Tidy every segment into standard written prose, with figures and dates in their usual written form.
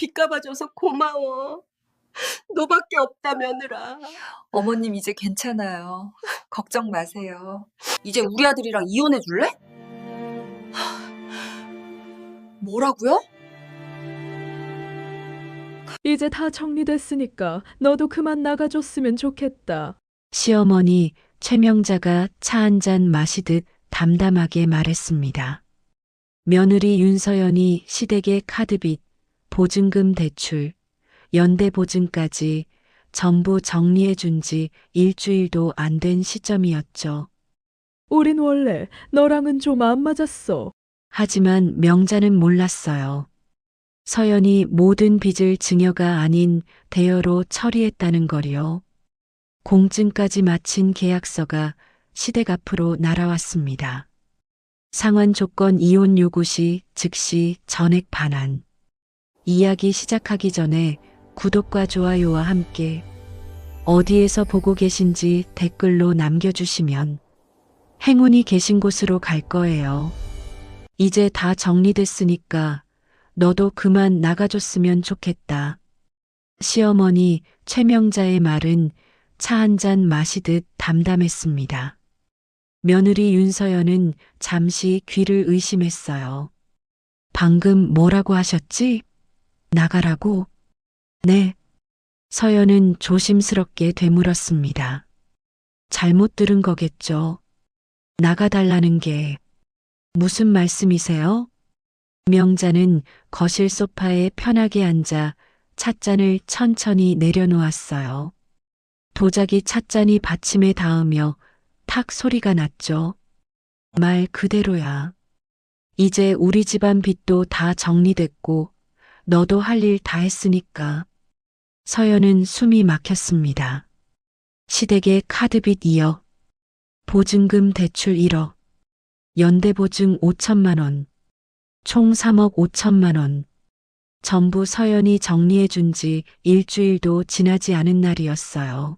빚 갚아줘서 고마워. 너밖에 없다, 며느라. 어머님 이제 괜찮아요. 걱정 마세요. 이제 우리 아들이랑 이혼해 줄래? 뭐라고요? 이제 다 정리됐으니까 너도 그만 나가줬으면 좋겠다. 시어머니 최명자가 차 한 잔 마시듯 담담하게 말했습니다. 며느리 윤서연이 시댁의 카드빚, 보증금 대출, 연대보증까지 전부 정리해 준 지 일주일도 안 된 시점이었죠. 우린 원래 너랑은 좀 안 맞았어. 하지만 명자는 몰랐어요. 서연이 모든 빚을 증여가 아닌 대여로 처리했다는 거리요. 공증까지 마친 계약서가 시댁 앞으로 날아왔습니다. 상환 조건 이혼 요구 시 즉시 전액 반환. 이야기 시작하기 전에 구독과 좋아요와 함께 어디에서 보고 계신지 댓글로 남겨주시면 행운이 계신 곳으로 갈 거예요. 이제 다 정리됐으니까 너도 그만 나가줬으면 좋겠다. 시어머니 최명자의 말은 차 한 잔 마시듯 담담했습니다. 며느리 윤서연은 잠시 귀를 의심했어요. 방금 뭐라고 하셨지? 나가라고? 네. 서연은 조심스럽게 되물었습니다. 잘못 들은 거겠죠. 나가달라는 게 무슨 말씀이세요? 명자는 거실 소파에 편하게 앉아 찻잔을 천천히 내려놓았어요. 도자기 찻잔이 받침에 닿으며 탁 소리가 났죠. 말 그대로야. 이제 우리 집안 빚도 다 정리됐고 너도 할 일 다 했으니까. 서연은 숨이 막혔습니다. 시댁의 카드빚 2억, 보증금 대출 1억, 연대보증 5천만 원, 총 3억 5천만 원. 전부 서연이 정리해 준 지 일주일도 지나지 않은 날이었어요.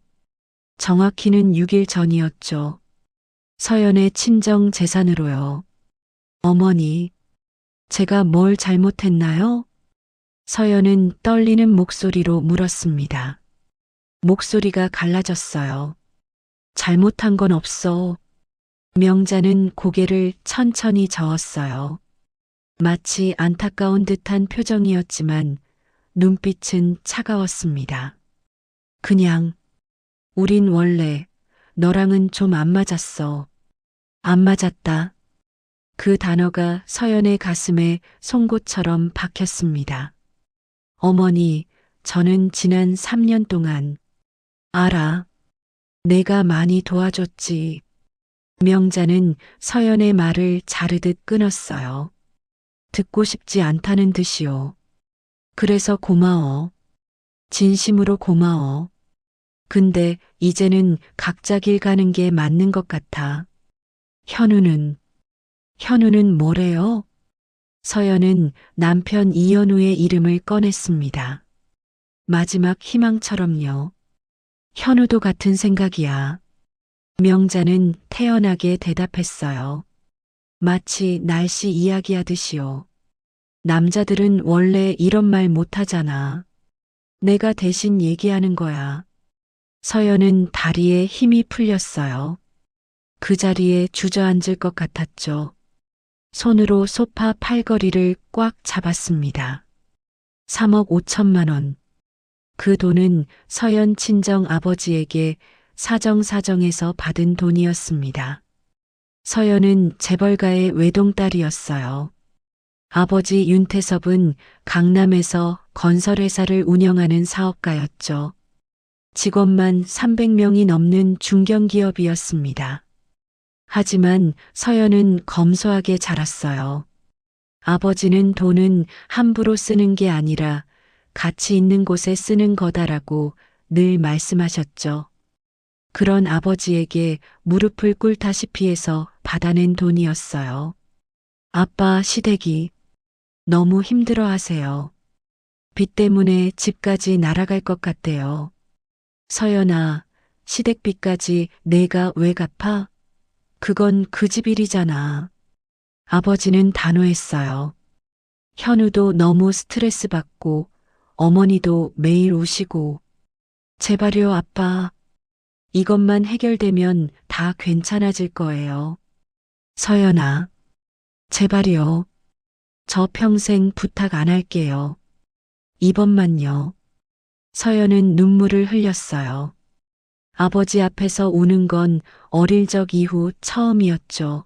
정확히는 6일 전이었죠. 서연의 친정 재산으로요. 어머니, 제가 뭘 잘못했나요? 서연은 떨리는 목소리로 물었습니다. 목소리가 갈라졌어요. 잘못한 건 없어. 명자는 고개를 천천히 저었어요. 마치 안타까운 듯한 표정이었지만 눈빛은 차가웠습니다. 그냥 우린 원래 너랑은 좀 안 맞았어. 안 맞았다. 그 단어가 서연의 가슴에 송곳처럼 박혔습니다. 어머니, 저는 지난 3년 동안 알아. 내가 많이 도와줬지. 명자는 서연의 말을 자르듯 끊었어요. 듣고 싶지 않다는 듯이요. 그래서 고마워. 진심으로 고마워. 근데 이제는 각자 길 가는 게 맞는 것 같아. 현우는 뭐래요? 서연은 남편 이현우의 이름을 꺼냈습니다. 마지막 희망처럼요. 현우도 같은 생각이야. 명자는 태연하게 대답했어요. 마치 날씨 이야기하듯이요. 남자들은 원래 이런 말 못하잖아. 내가 대신 얘기하는 거야. 서연은 다리에 힘이 풀렸어요. 그 자리에 주저앉을 것 같았죠. 손으로 소파 팔걸이를 꽉 잡았습니다. 3억 5천만 원. 그 돈은 서연 친정 아버지에게 사정사정해서 받은 돈이었습니다. 서연은 재벌가의 외동딸이었어요. 아버지 윤태섭은 강남에서 건설회사를 운영하는 사업가였죠. 직원만 300명이 넘는 중견기업이었습니다. 하지만 서연은 검소하게 자랐어요. 아버지는 돈은 함부로 쓰는 게 아니라 가치 있는 곳에 쓰는 거다라고 늘 말씀하셨죠. 그런 아버지에게 무릎을 꿇다시피 해서 받아낸 돈이었어요. 아빠 시댁이 너무 힘들어 하세요. 빚 때문에 집까지 날아갈 것 같대요. 서연아, 시댁빚까지 내가 왜 갚아? 그건 그 집 일이잖아. 아버지는 단호했어요. 현우도 너무 스트레스 받고 어머니도 매일 우시고, 제발요, 아빠. 이것만 해결되면 다 괜찮아질 거예요. 서연아, 제발요. 저 평생 부탁 안 할게요. 이번만요. 서연은 눈물을 흘렸어요. 아버지 앞에서 우는 건 어릴 적 이후 처음이었죠.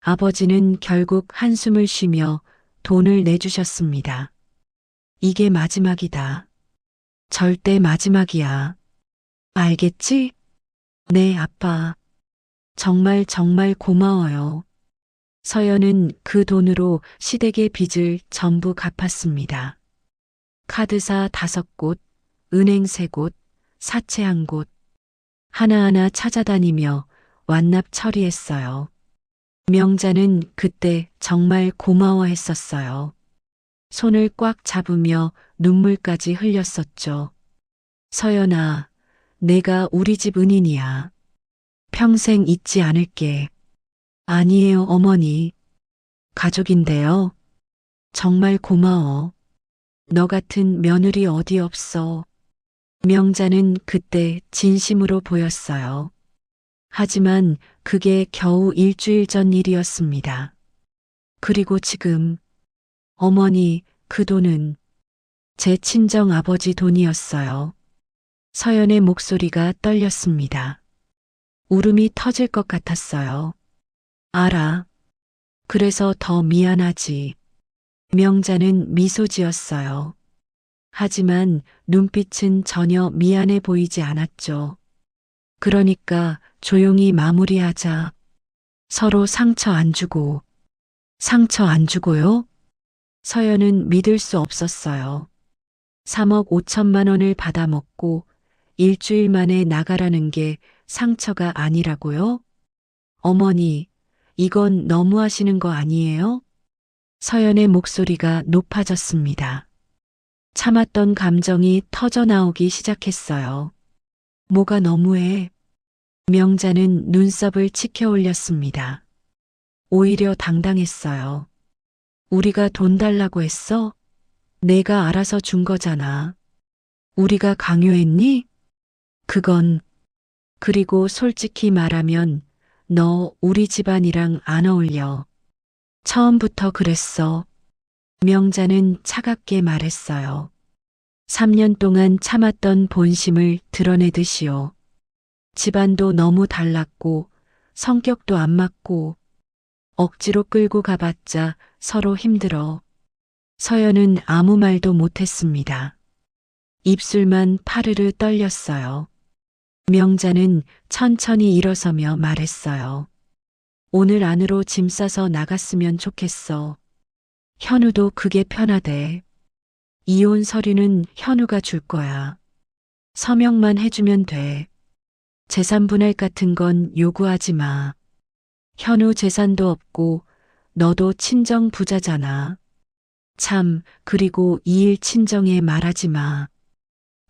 아버지는 결국 한숨을 쉬며 돈을 내주셨습니다. 이게 마지막이다. 절대 마지막이야. 알겠지? 네, 아빠. 정말 정말 고마워요. 서연은 그 돈으로 시댁의 빚을 전부 갚았습니다. 카드사 5곳, 은행 3곳, 사채 1곳. 하나하나 찾아다니며 완납 처리했어요. 명자는 그때 정말 고마워했었어요. 손을 꽉 잡으며 눈물까지 흘렸었죠. 서연아, 내가 우리 집 은인이야. 평생 잊지 않을게. 아니에요, 어머니. 가족인데요. 정말 고마워. 너 같은 며느리 어디 없어. 명자는 그때 진심으로 보였어요. 하지만 그게 겨우 일주일 전 일이었습니다. 그리고 지금, 어머니, 그 돈은 제 친정 아버지 돈이었어요. 서연의 목소리가 떨렸습니다. 울음이 터질 것 같았어요. 알아. 그래서 더 미안하지. 명자는 미소 지었어요. 하지만 눈빛은 전혀 미안해 보이지 않았죠. 그러니까 조용히 마무리하자. 서로 상처 안 주고. 상처 안 주고요? 서연은 믿을 수 없었어요. 3억 5천만 원을 받아먹고 일주일 만에 나가라는 게 상처가 아니라고요? 어머니, 이건 너무하시는 거 아니에요? 서연의 목소리가 높아졌습니다. 참았던 감정이 터져나오기 시작했어요. 뭐가 너무해? 명자는 눈썹을 치켜 올렸습니다. 오히려 당당했어요. 우리가 돈 달라고 했어? 내가 알아서 준 거잖아. 우리가 강요했니? 그건, 그리고 솔직히 말하면 너 우리 집안이랑 안 어울려. 처음부터 그랬어. 명자는 차갑게 말했어요. 3년 동안 참았던 본심을 드러내듯이요. 집안도 너무 달랐고 성격도 안 맞고 억지로 끌고 가봤자 서로 힘들어. 서연은 아무 말도 못했습니다. 입술만 파르르 떨렸어요. 명자는 천천히 일어서며 말했어요. 오늘 안으로 짐 싸서 나갔으면 좋겠어. 현우도 그게 편하대. 이혼 서류는 현우가 줄 거야. 서명만 해주면 돼. 재산 분할 같은 건 요구하지 마. 현우 재산도 없고 너도 친정 부자잖아. 참, 그리고 이 일 친정에 말하지 마.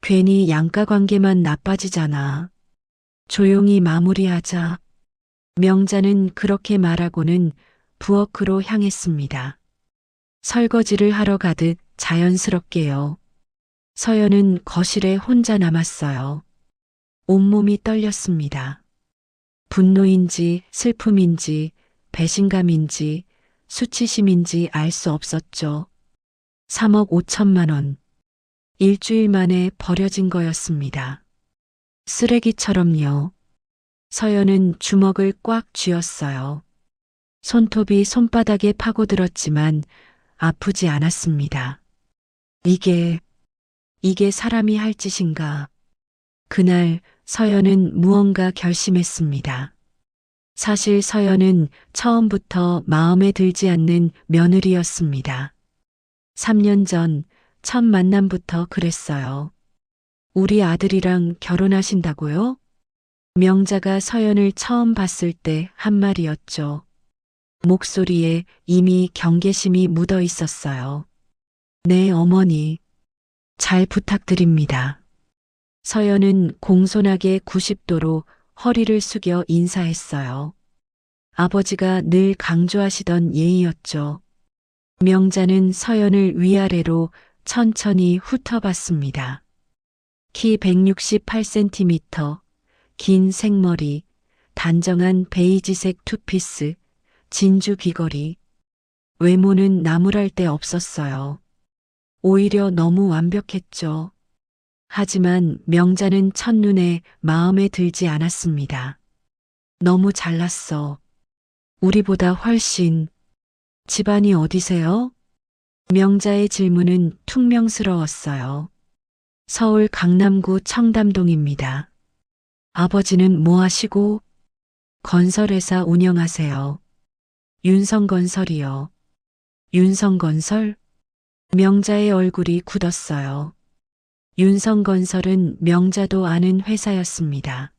괜히 양가 관계만 나빠지잖아. 조용히 마무리하자. 명자는 그렇게 말하고는 부엌으로 향했습니다. 설거지를 하러 가듯 자연스럽게요. 서연은 거실에 혼자 남았어요. 온몸이 떨렸습니다. 분노인지 슬픔인지 배신감인지 수치심인지 알 수 없었죠. 3억 5천만 원. 일주일 만에 버려진 거였습니다. 쓰레기처럼요. 서연은 주먹을 꽉 쥐었어요. 손톱이 손바닥에 파고들었지만 아프지 않았습니다. 이게 사람이 할 짓인가. 그날 서연은 무언가 결심했습니다. 사실 서연은 처음부터 마음에 들지 않는 며느리였습니다. 3년 전 첫 만남부터 그랬어요. 우리 아들이랑 결혼하신다고요? 명자가 서연을 처음 봤을 때 한 말이었죠. 목소리에 이미 경계심이 묻어 있었어요. 네, 어머니. 잘 부탁드립니다. 서연은 공손하게 90도로 허리를 숙여 인사했어요. 아버지가 늘 강조하시던 예의였죠. 명자는 서연을 위아래로 천천히 훑어봤습니다. 키 168cm, 긴 생머리, 단정한 베이지색 투피스, 진주 귀걸이. 외모는 나무랄 데 없었어요. 오히려 너무 완벽했죠. 하지만 명자는 첫눈에 마음에 들지 않았습니다. 너무 잘났어. 우리보다 훨씬. 집안이 어디세요? 명자의 질문은 퉁명스러웠어요. 서울 강남구 청담동입니다. 아버지는 뭐 하시고? 건설회사 운영하세요. 윤성건설이요. 윤성건설? 명자의 얼굴이 굳었어요. 윤성건설은 명자도 아는 회사였습니다.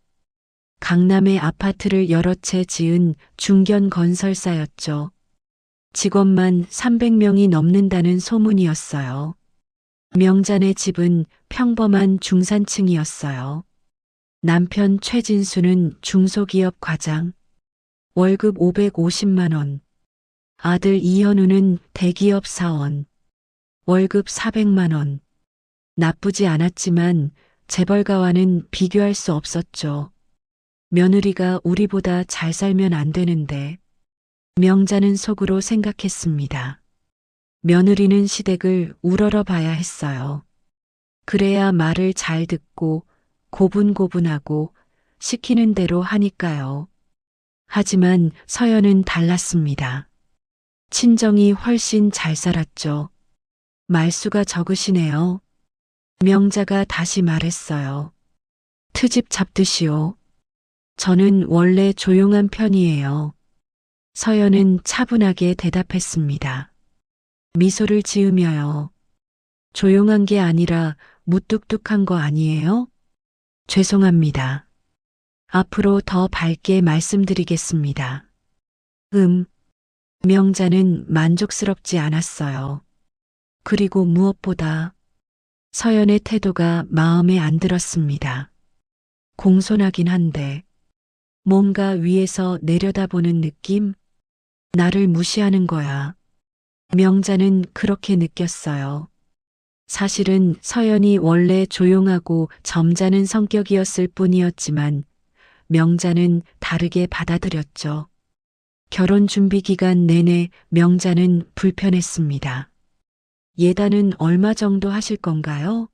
강남에 아파트를 여러 채 지은 중견건설사였죠. 직원만 300명이 넘는다는 소문이었어요. 명자네 집은 평범한 중산층이었어요. 남편 최진수는 중소기업 과장, 월급 550만 원. 아들 이현우는 대기업 사원, 월급 400만 원. 나쁘지 않았지만 재벌가와는 비교할 수 없었죠. 며느리가 우리보다 잘 살면 안 되는데. 명자는 속으로 생각했습니다. 며느리는 시댁을 우러러봐야 했어요. 그래야 말을 잘 듣고 고분고분하고 시키는 대로 하니까요. 하지만 서연은 달랐습니다. 친정이 훨씬 잘 살았죠. 말수가 적으시네요. 명자가 다시 말했어요. 트집 잡듯이요. 저는 원래 조용한 편이에요. 서연은 차분하게 대답했습니다. 미소를 지으며요. 조용한 게 아니라 무뚝뚝한 거 아니에요? 죄송합니다. 앞으로 더 밝게 말씀드리겠습니다. 명자는 만족스럽지 않았어요. 그리고 무엇보다 서연의 태도가 마음에 안 들었습니다. 공손하긴 한데 뭔가 위에서 내려다보는 느낌? 나를 무시하는 거야. 명자는 그렇게 느꼈어요. 사실은 서연이 원래 조용하고 점잖은 성격이었을 뿐이었지만 명자는 다르게 받아들였죠. 결혼 준비 기간 내내 명자는 불편했습니다. 예단은 얼마 정도 하실 건가요?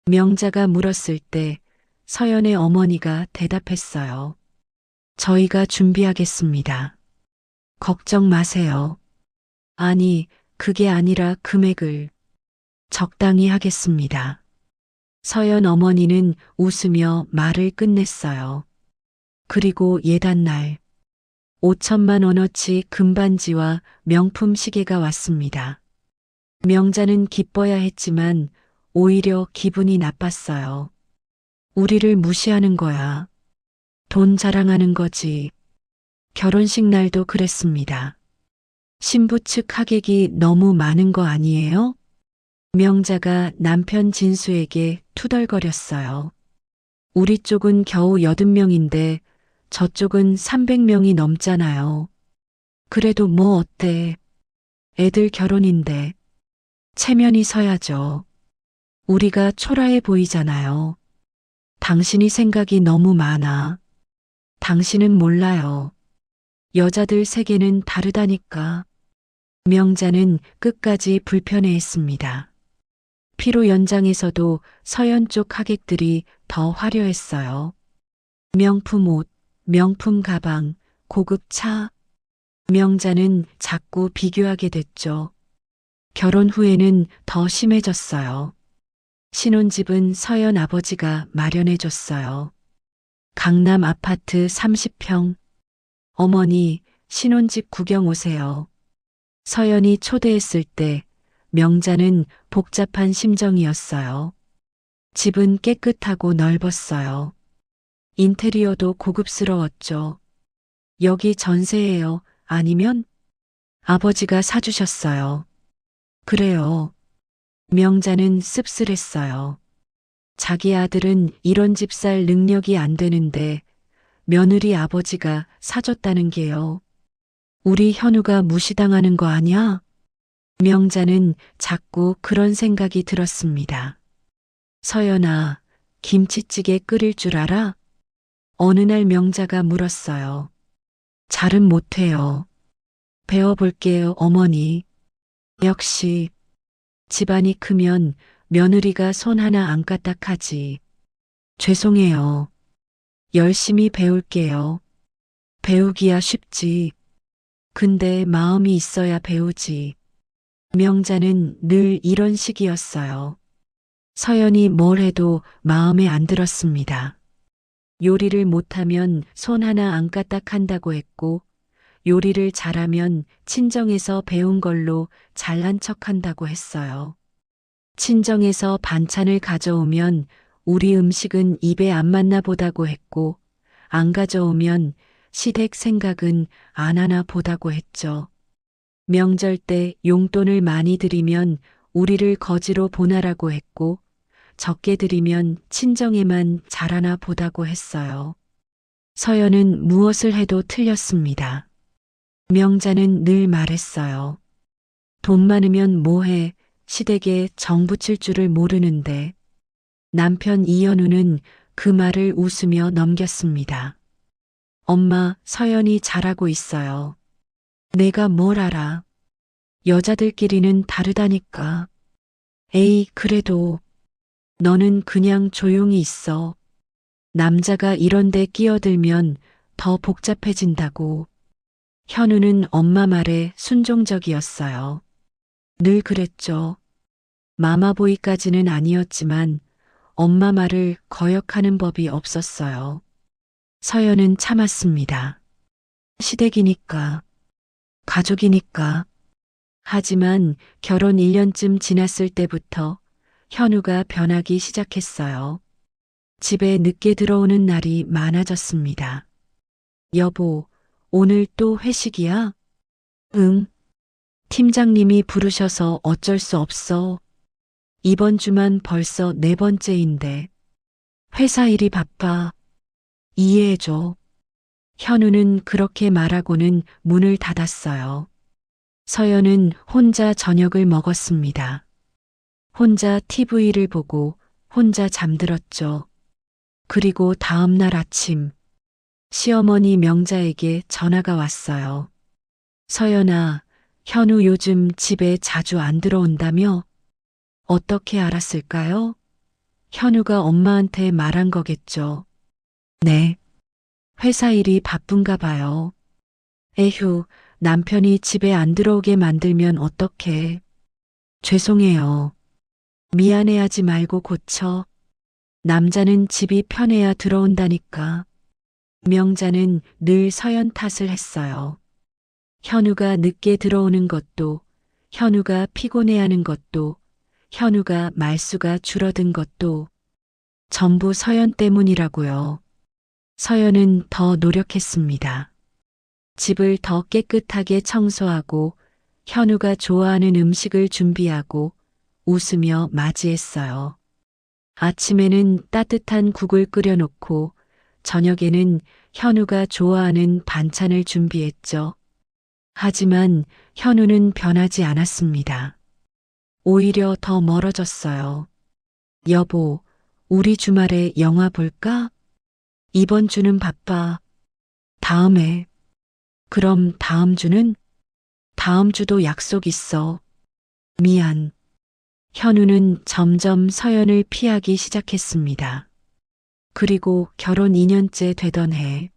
명자가 물었을 때 서연의 어머니가 대답했어요. 저희가 준비하겠습니다. 걱정 마세요. 아니, 그게 아니라 금액을 적당히 하겠습니다. 서연 어머니는 웃으며 말을 끝냈어요. 그리고 예단날 5천만 원어치 금반지와 명품 시계가 왔습니다. 명자는 기뻐야 했지만 오히려 기분이 나빴어요. 우리를 무시하는 거야. 돈 자랑하는 거지. 결혼식 날도 그랬습니다. 신부 측 하객이 너무 많은 거 아니에요? 명자가 남편 진수에게 투덜거렸어요. 우리 쪽은 겨우 80명인데 저쪽은 300명이 넘잖아요. 그래도 뭐 어때? 애들 결혼인데. 체면이 서야죠. 우리가 초라해 보이잖아요. 당신이 생각이 너무 많아. 당신은 몰라요. 여자들 세계는 다르다니까. 명자는 끝까지 불편해했습니다. 피로 연장에서도 서연 쪽 하객들이 더 화려했어요. 명품 옷, 명품 가방, 고급 차. 명자는 자꾸 비교하게 됐죠. 결혼 후에는 더 심해졌어요. 신혼집은 서연 아버지가 마련해줬어요. 강남 아파트 30평. 어머니, 신혼집 구경 오세요. 서연이 초대했을 때 명자는 복잡한 심정이었어요. 집은 깨끗하고 넓었어요. 인테리어도 고급스러웠죠. 여기 전세예요. 아니면? 아버지가 사주셨어요. 그래요. 명자는 씁쓸했어요. 자기 아들은 이런 집 살 능력이 안 되는데 며느리 아버지가 사줬다는 게요. 우리 현우가 무시당하는 거 아니야? 명자는 자꾸 그런 생각이 들었습니다. 서연아, 김치찌개 끓일 줄 알아? 어느 날 명자가 물었어요. 잘은 못해요. 배워볼게요, 어머니. 역시 집안이 크면 며느리가 손 하나 안 까딱하지. 죄송해요. 열심히 배울게요. 배우기야 쉽지. 근데 마음이 있어야 배우지. 명자는 늘 이런 식이었어요. 서연이 뭘 해도 마음에 안 들었습니다. 요리를 못하면 손 하나 안 까딱한다고 했고, 요리를 잘하면 친정에서 배운 걸로 잘난 척한다고 했어요. 친정에서 반찬을 가져오면 우리 음식은 입에 안 맞나 보다고 했고, 안 가져오면 시댁 생각은 안 하나 보다고 했죠. 명절 때 용돈을 많이 드리면 우리를 거지로 보나라고 했고, 적게 드리면 친정에만 잘하나 보다고 했어요. 서연은 무엇을 해도 틀렸습니다. 명자는 늘 말했어요. 돈 많으면 뭐해, 시댁에 정 붙일 줄을 모르는데. 남편 이현우는 그 말을 웃으며 넘겼습니다. 엄마, 서연이 잘하고 있어요. 내가 뭘 알아. 여자들끼리는 다르다니까. 에이, 그래도 너는 그냥 조용히 있어. 남자가 이런데 끼어들면 더 복잡해진다고. 현우는 엄마 말에 순종적이었어요. 늘 그랬죠. 마마보이까지는 아니었지만 엄마 말을 거역하는 법이 없었어요. 서연은 참았습니다. 시댁이니까, 가족이니까. 하지만 결혼 1년쯤 지났을 때부터 현우가 변하기 시작했어요. 집에 늦게 들어오는 날이 많아졌습니다. 여보, 오늘 또 회식이야? 응. 팀장님이 부르셔서 어쩔 수 없어. 이번 주만 벌써 4번째인데. 회사 일이 바빠. 이해해줘. 현우는 그렇게 말하고는 문을 닫았어요. 서연은 혼자 저녁을 먹었습니다. 혼자 TV를 보고 혼자 잠들었죠. 그리고 다음 날 아침, 시어머니 명자에게 전화가 왔어요. 서연아, 현우 요즘 집에 자주 안 들어온다며? 어떻게 알았을까요? 현우가 엄마한테 말한 거겠죠. 네. 회사 일이 바쁜가 봐요. 에휴, 남편이 집에 안 들어오게 만들면 어떡해. 죄송해요. 미안해하지 말고 고쳐. 남자는 집이 편해야 들어온다니까. 명자는 늘 서연 탓을 했어요. 현우가 늦게 들어오는 것도, 현우가 피곤해하는 것도, 현우가 말수가 줄어든 것도 전부 서연 때문이라고요. 서연은 더 노력했습니다. 집을 더 깨끗하게 청소하고 현우가 좋아하는 음식을 준비하고 웃으며 맞이했어요. 아침에는 따뜻한 국을 끓여놓고 저녁에는 현우가 좋아하는 반찬을 준비했죠. 하지만 현우는 변하지 않았습니다. 오히려 더 멀어졌어요. 여보, 우리 주말에 영화 볼까? 이번 주는 바빠. 다음에. 그럼 다음 주는? 다음 주도 약속 있어. 미안. 현우는 점점 서연을 피하기 시작했습니다. 그리고 결혼 2년째 되던 해,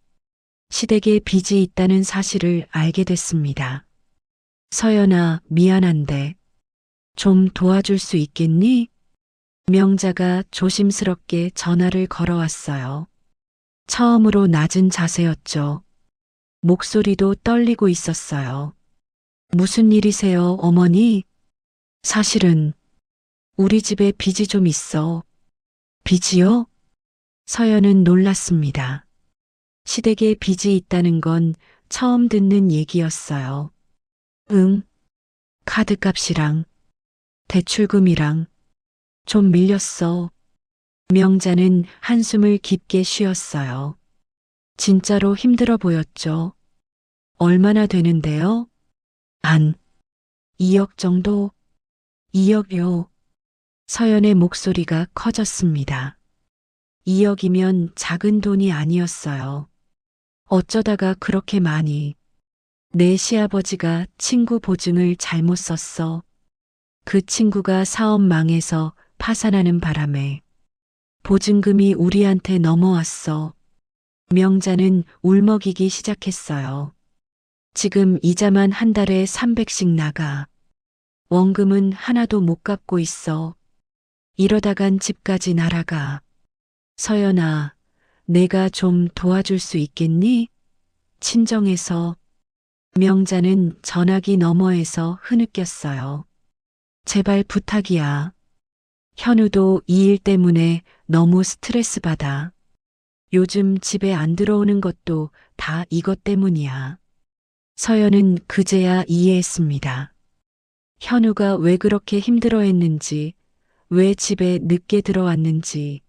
시댁에 빚이 있다는 사실을 알게 됐습니다. 서연아, 미안한데 좀 도와줄 수 있겠니? 명자가 조심스럽게 전화를 걸어왔어요. 처음으로 낮은 자세였죠. 목소리도 떨리고 있었어요. 무슨 일이세요, 어머니? 사실은 우리 집에 빚이 좀 있어. 빚이요? 서연은 놀랐습니다. 시댁에 빚이 있다는 건 처음 듣는 얘기였어요. 응, 카드값이랑 대출금이랑 좀 밀렸어. 명자는 한숨을 깊게 쉬었어요. 진짜로 힘들어 보였죠. 얼마나 되는데요? 2억 정도? 2억이요. 서연의 목소리가 커졌습니다. 2억이면 작은 돈이 아니었어요. 어쩌다가 그렇게 많이. 내 시아버지가 친구 보증을 잘못 썼어. 그 친구가 사업 망해서 파산하는 바람에 보증금이 우리한테 넘어왔어. 명자는 울먹이기 시작했어요. 지금 이자만 한 달에 300씩 나가. 원금은 하나도 못 갚고 있어. 이러다간 집까지 날아가. 서연아, 내가 좀 도와줄 수 있겠니? 친정에서. 명자는 전화기 너머에서 흐느꼈어요. 제발 부탁이야. 현우도 이 일 때문에 너무 스트레스 받아. 요즘 집에 안 들어오는 것도 다 이것 때문이야. 서연은 그제야 이해했습니다. 현우가 왜 그렇게 힘들어했는지, 왜 집에 늦게 들어왔는지.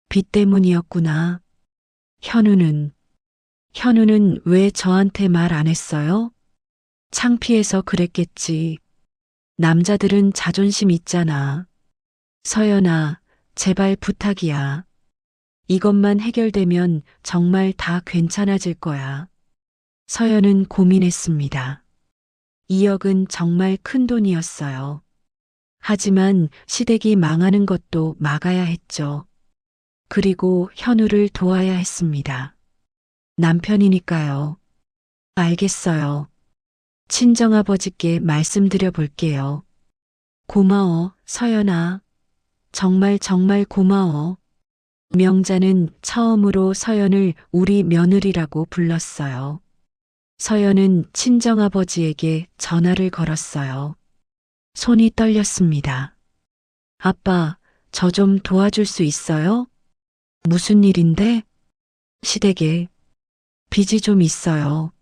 빚 때문이었구나. 현우는 왜 저한테 말 안 했어요? 창피해서 그랬겠지. 남자들은 자존심 있잖아. 서연아, 제발 부탁이야. 이것만 해결되면 정말 다 괜찮아질 거야. 서연은 고민했습니다. 2억은 정말 큰 돈이었어요. 하지만 시댁이 망하는 것도 막아야 했죠. 그리고 현우를 도와야 했습니다. 남편이니까요. 알겠어요. 친정아버지께 말씀드려 볼게요. 고마워, 서연아. 정말 정말 고마워. 명자는 처음으로 서연을 우리 며느리라고 불렀어요. 서연은 친정아버지에게 전화를 걸었어요. 손이 떨렸습니다. 아빠, 저 좀 도와줄 수 있어요? 무슨 일인데? 시댁에 빚이 좀 있어요.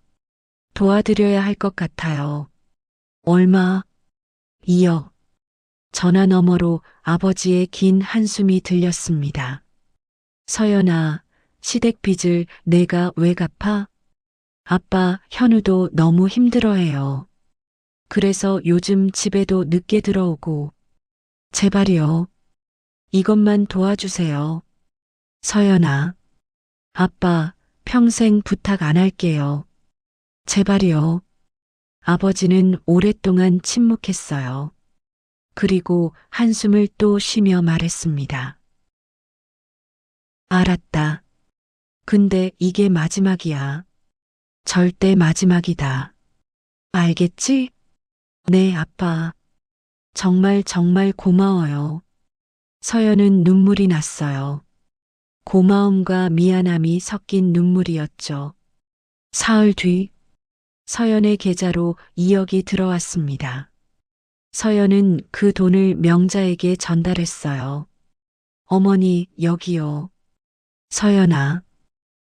도와드려야 할 것 같아요. 얼마? 2억. 전화 너머로 아버지의 긴 한숨이 들렸습니다. 서연아, 시댁 빚을 내가 왜 갚아? 아빠, 현우도 너무 힘들어해요. 그래서 요즘 집에도 늦게 들어오고. 제발이요. 이것만 도와주세요. 서연아. 아빠, 평생 부탁 안 할게요. 제발이요. 아버지는 오랫동안 침묵했어요. 그리고 한숨을 또 쉬며 말했습니다. 알았다. 근데 이게 마지막이야. 절대 마지막이다. 알겠지? 네, 아빠. 정말 정말 고마워요. 서연은 눈물이 났어요. 고마움과 미안함이 섞인 눈물이었죠. 사흘 뒤, 서연의 계좌로 2억이 들어왔습니다. 서연은 그 돈을 명자에게 전달했어요. 어머니, 여기요. 서연아.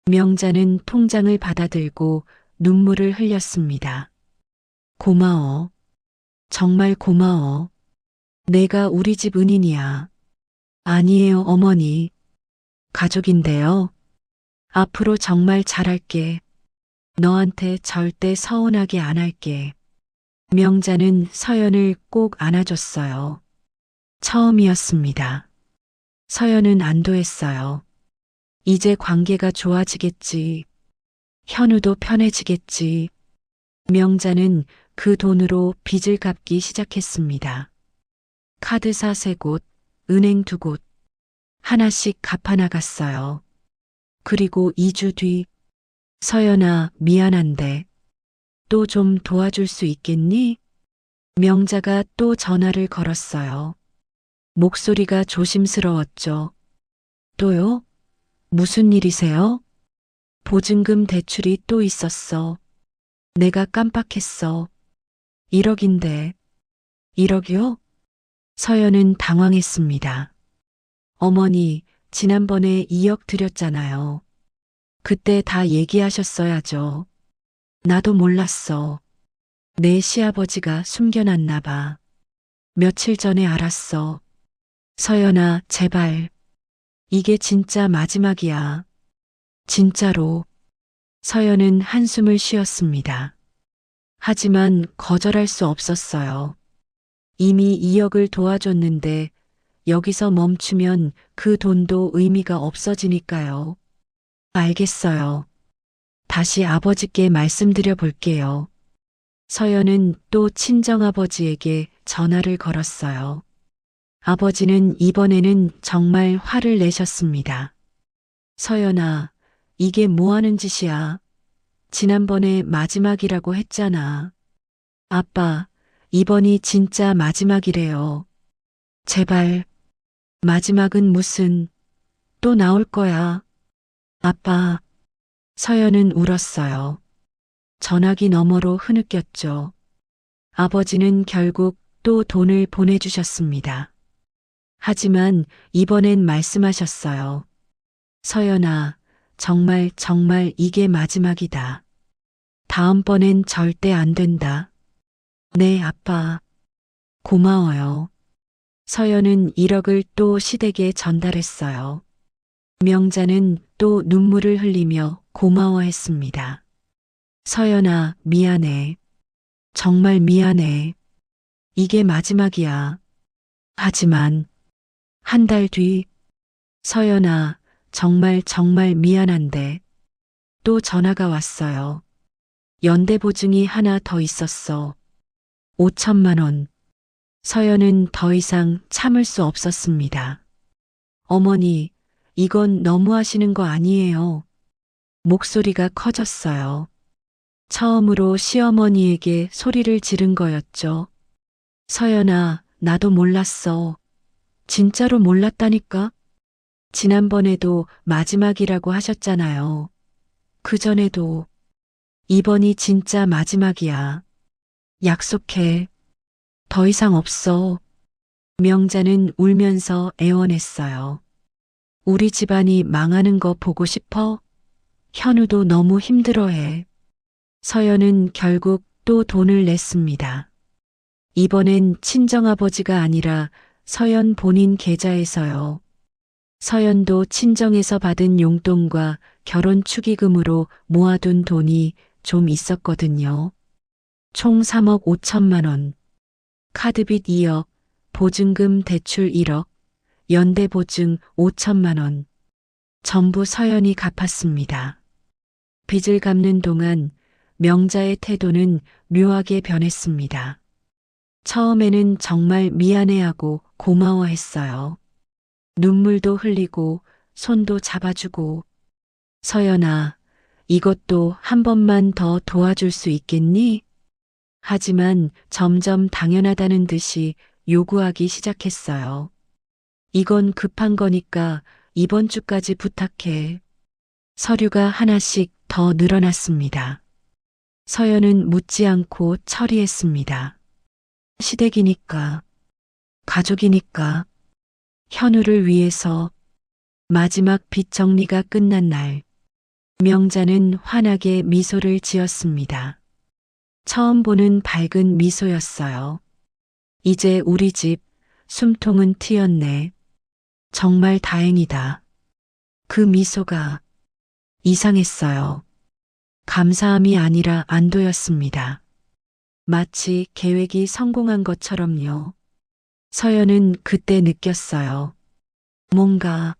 명자는 통장을 받아들고 눈물을 흘렸습니다. 고마워. 정말 고마워. 내가 우리 집 은인이야. 아니에요, 어머니. 가족인데요. 앞으로 정말 잘할게. 너한테 절대 서운하게 안 할게. 명자는 서연을 꼭 안아줬어요. 처음이었습니다. 서연은 안도했어요. 이제 관계가 좋아지겠지. 현우도 편해지겠지. 명자는 그 돈으로 빚을 갚기 시작했습니다. 카드사 3곳, 은행 2곳, 하나씩 갚아나갔어요. 그리고 2주 뒤, 서연아, 미안한데 또 좀 도와줄 수 있겠니? 명자가 또 전화를 걸었어요. 목소리가 조심스러웠죠. 또요? 무슨 일이세요? 보증금 대출이 또 있었어. 내가 깜빡했어. 1억인데. 1억이요? 서연은 당황했습니다. 어머니, 지난번에 2억 드렸잖아요. 그때 다 얘기하셨어야죠. 나도 몰랐어. 내 시아버지가 숨겨놨나 봐. 며칠 전에 알았어. 서연아, 제발. 이게 진짜 마지막이야. 진짜로. 서연은 한숨을 쉬었습니다. 하지만 거절할 수 없었어요. 이미 2억을 도와줬는데 여기서 멈추면 그 돈도 의미가 없어지니까요. 알겠어요. 다시 아버지께 말씀드려 볼게요. 서연은 또 친정아버지에게 전화를 걸었어요. 아버지는 이번에는 정말 화를 내셨습니다. 서연아, 이게 뭐 하는 짓이야? 지난번에 마지막이라고 했잖아. 아빠, 이번이 진짜 마지막이래요. 제발, 마지막은 무슨, 또 나올 거야. 아빠, 서연은 울었어요. 전화기 너머로 흐느꼈죠. 아버지는 결국 또 돈을 보내주셨습니다. 하지만 이번엔 말씀하셨어요. 서연아, 정말 이게 마지막이다. 다음번엔 절대 안 된다. 네, 아빠. 고마워요. 서연은 1억을 또 시댁에 전달했어요. 명자는 또 눈물을 흘리며 고마워했습니다. 서연아, 미안해. 정말 미안해. 이게 마지막이야. 하지만 한 달 뒤, 서연아, 정말 미안한데 또 전화가 왔어요. 연대보증이 하나 더 있었어. 5천만 원. 서연은 더 이상 참을 수 없었습니다. 어머니, 이건 너무하시는 거 아니에요. 목소리가 커졌어요. 처음으로 시어머니에게 소리를 지른 거였죠. 서연아, 나도 몰랐어. 진짜로 몰랐다니까? 지난번에도 마지막이라고 하셨잖아요. 그전에도. 이번이 진짜 마지막이야. 약속해. 더 이상 없어. 명자는 울면서 애원했어요. 우리 집안이 망하는 거 보고 싶어? 현우도 너무 힘들어해. 서연은 결국 또 돈을 냈습니다. 이번엔 친정아버지가 아니라 서연 본인 계좌에서요. 서연도 친정에서 받은 용돈과 결혼 축의금으로 모아둔 돈이 좀 있었거든요. 총 3억 5천만 원. 카드빚 2억, 보증금 대출 1억, 연대보증 5천만 원. 전부 서연이 갚았습니다. 빚을 갚는 동안 명자의 태도는 묘하게 변했습니다. 처음에는 정말 미안해하고 고마워했어요. 눈물도 흘리고 손도 잡아주고. 서연아, 이것도 한 번만 더 도와줄 수 있겠니? 하지만 점점 당연하다는 듯이 요구하기 시작했어요. 이건 급한 거니까 이번 주까지 부탁해. 서류가 하나씩 더 늘어났습니다. 서연은 묻지 않고 처리했습니다. 시댁이니까, 가족이니까, 현우를 위해서. 마지막 빚 정리가 끝난 날, 명자는 환하게 미소를 지었습니다. 처음 보는 밝은 미소였어요. 이제 우리 집 숨통은 트였네. 정말 다행이다. 그 미소가 이상했어요. 감사함이 아니라 안도였습니다. 마치 계획이 성공한 것처럼요. 서연은 그때 느꼈어요. 뭔가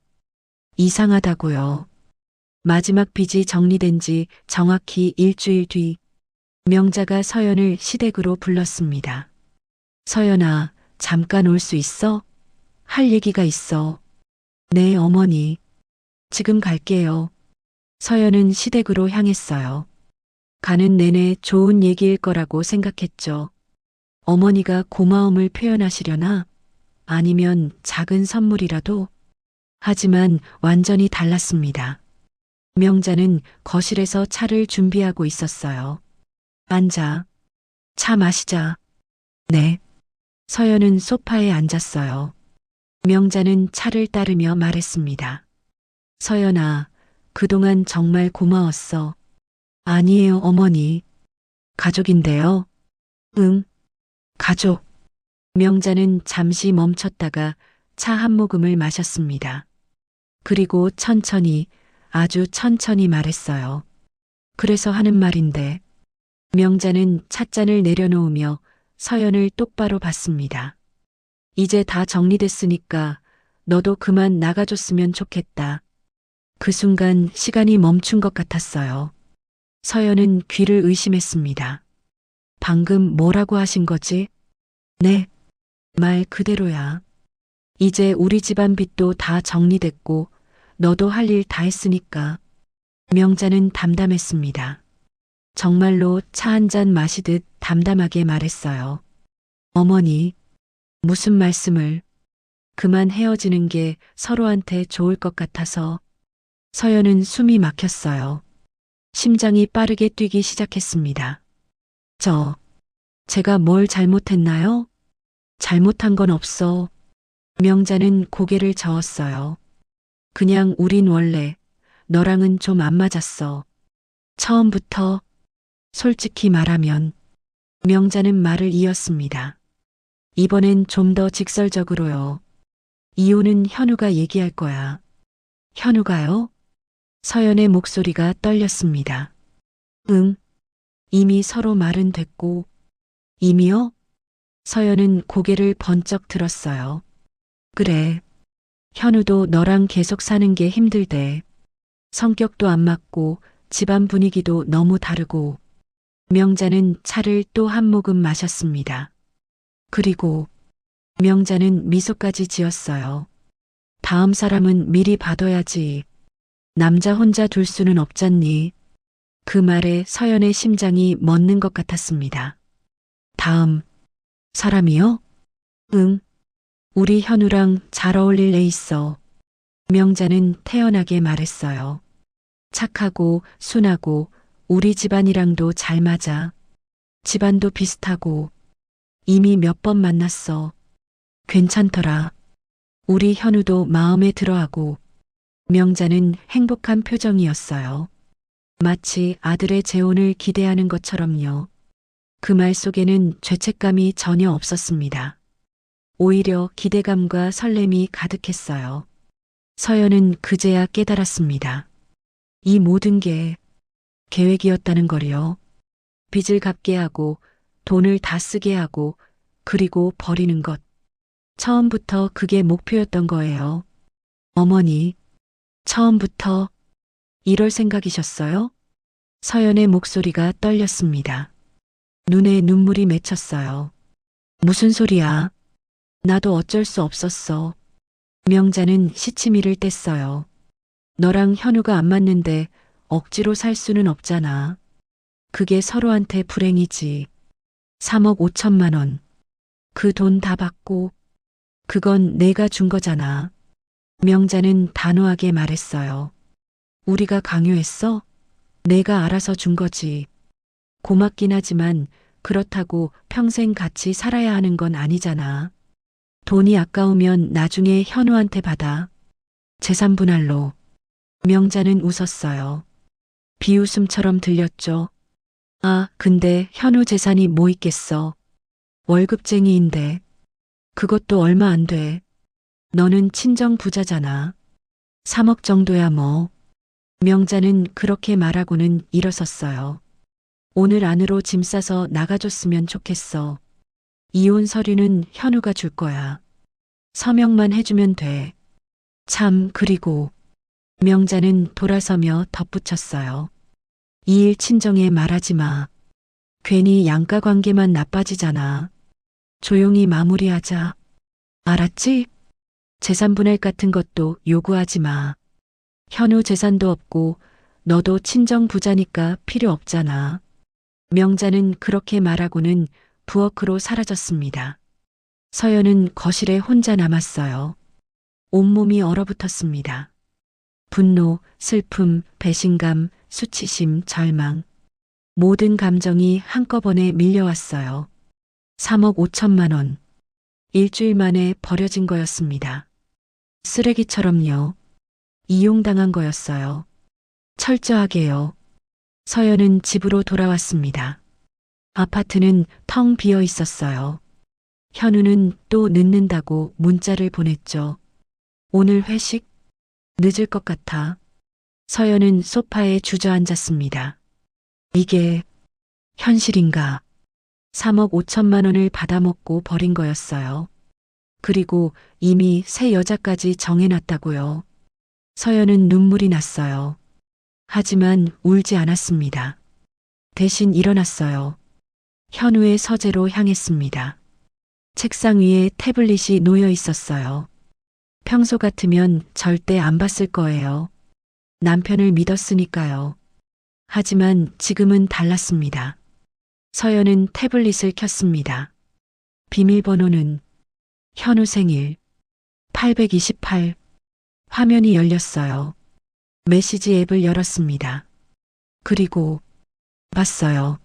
이상하다고요. 마지막 빚이 정리된 지 정확히 일주일 뒤, 명자가 서연을 시댁으로 불렀습니다. 서연아, 잠깐 올 수 있어? 할 얘기가 있어. 네, 어머니. 지금 갈게요. 서연은 시댁으로 향했어요. 가는 내내 좋은 얘기일 거라고 생각했죠. 어머니가 고마움을 표현하시려나? 아니면 작은 선물이라도? 하지만 완전히 달랐습니다. 명자는 거실에서 차를 준비하고 있었어요. 앉아. 차 마시자. 네. 서연은 소파에 앉았어요. 명자는 차를 따르며 말했습니다. 서연아, 그동안 정말 고마웠어. 아니에요, 어머니. 가족인데요. 응. 가족. 명자는 잠시 멈췄다가 차 한 모금을 마셨습니다. 그리고 천천히, 아주 천천히 말했어요. 그래서 하는 말인데, 명자는 찻잔을 내려놓으며 서연을 똑바로 봤습니다. 이제 다 정리됐으니까 너도 그만 나가줬으면 좋겠다. 그 순간 시간이 멈춘 것 같았어요. 서연은 귀를 의심했습니다. 방금 뭐라고 하신 거지? 네, 말 그대로야. 이제 우리 집안 빚도 다 정리됐고 너도 할 일 다 했으니까. 명자는 담담했습니다. 정말로 차 한 잔 마시듯 담담하게 말했어요. 어머니, 무슨 말씀을. 그만 헤어지는 게 서로한테 좋을 것 같아서. 서연은 숨이 막혔어요. 심장이 빠르게 뛰기 시작했습니다. 제가 뭘 잘못했나요? 잘못한 건 없어. 명자는 고개를 저었어요. 그냥 우린 원래 너랑은 좀 안 맞았어. 처음부터. 솔직히 말하면. 명자는 말을 이었습니다. 이번엔 좀 더 직설적으로요. 이유는 현우가 얘기할 거야. 현우가요? 서연의 목소리가 떨렸습니다. 응. 이미 서로 말은 됐고. 이미요? 서연은 고개를 번쩍 들었어요. 그래. 현우도 너랑 계속 사는 게 힘들대. 성격도 안 맞고 집안 분위기도 너무 다르고. 명자는 차를 또 한 모금 마셨습니다. 그리고 명자는 미소까지 지었어요. 다음 사람은 미리 봐둬야지. 남자 혼자 둘 수는 없잖니. 그 말에 서연의 심장이 멎는 것 같았습니다. 다음 사람이요? 응. 우리 현우랑 잘 어울릴 애 있어. 명자는 태연하게 말했어요. 착하고 순하고 우리 집안이랑도 잘 맞아. 집안도 비슷하고 이미 몇 번 만났어. 괜찮더라. 우리 현우도 마음에 들어하고. 명자는 행복한 표정이었어요. 마치 아들의 재혼을 기대하는 것처럼요. 그 말 속에는 죄책감이 전혀 없었습니다. 오히려 기대감과 설렘이 가득했어요. 서연은 그제야 깨달았습니다. 이 모든 게 계획이었다는 거요. 빚을 갚게 하고 돈을 다 쓰게 하고 그리고 버리는 것. 처음부터 그게 목표였던 거예요. 어머니, 처음부터 이럴 생각이셨어요? 서연의 목소리가 떨렸습니다. 눈에 눈물이 맺혔어요. 무슨 소리야? 나도 어쩔 수 없었어. 명자는 시치미를 뗐어요. 너랑 현우가 안 맞는데 억지로 살 수는 없잖아. 그게 서로한테 불행이지. 3억 5천만 원. 그 돈 다 받고. 그건 내가 준 거잖아. 명자는 단호하게 말했어요. 우리가 강요했어? 내가 알아서 준 거지. 고맙긴 하지만 그렇다고 평생 같이 살아야 하는 건 아니잖아. 돈이 아까우면 나중에 현우한테 받아. 재산 분할로. 명자는 웃었어요. 비웃음처럼 들렸죠. 아, 근데 현우 재산이 뭐 있겠어. 월급쟁이인데. 그것도 얼마 안 돼. 너는 친정 부자잖아. 3억 정도야 뭐. 명자는 그렇게 말하고는 일어섰어요. 오늘 안으로 짐 싸서 나가줬으면 좋겠어. 이혼 서류는 현우가 줄 거야. 서명만 해주면 돼. 참, 그리고 명자는 돌아서며 덧붙였어요. 이 일 친정에 말하지 마. 괜히 양가 관계만 나빠지잖아. 조용히 마무리하자. 알았지? 재산 분할 같은 것도 요구하지 마. 현우 재산도 없고 너도 친정 부자니까 필요 없잖아. 명자는 그렇게 말하고는 부엌으로 사라졌습니다. 서연은 거실에 혼자 남았어요. 온몸이 얼어붙었습니다. 분노, 슬픔, 배신감, 수치심, 절망. 모든 감정이 한꺼번에 밀려왔어요. 3억 5천만 원. 일주일 만에 버려진 거였습니다. 쓰레기처럼요. 이용당한 거였어요. 철저하게요. 서연은 집으로 돌아왔습니다. 아파트는 텅 비어 있었어요. 현우는 또 늦는다고 문자를 보냈죠. 오늘 회식? 늦을 것 같아. 서연은 소파에 주저앉았습니다. 이게 현실인가? 3억 5천만 원을 받아먹고 버린 거였어요. 그리고 이미 새 여자까지 정해놨다고요. 서연은 눈물이 났어요. 하지만 울지 않았습니다. 대신 일어났어요. 현우의 서재로 향했습니다. 책상 위에 태블릿이 놓여 있었어요. 평소 같으면 절대 안 봤을 거예요. 남편을 믿었으니까요. 하지만 지금은 달랐습니다. 서연은 태블릿을 켰습니다. 비밀번호는 현우 생일 828. 화면이 열렸어요. 메시지 앱을 열었습니다. 그리고 봤어요.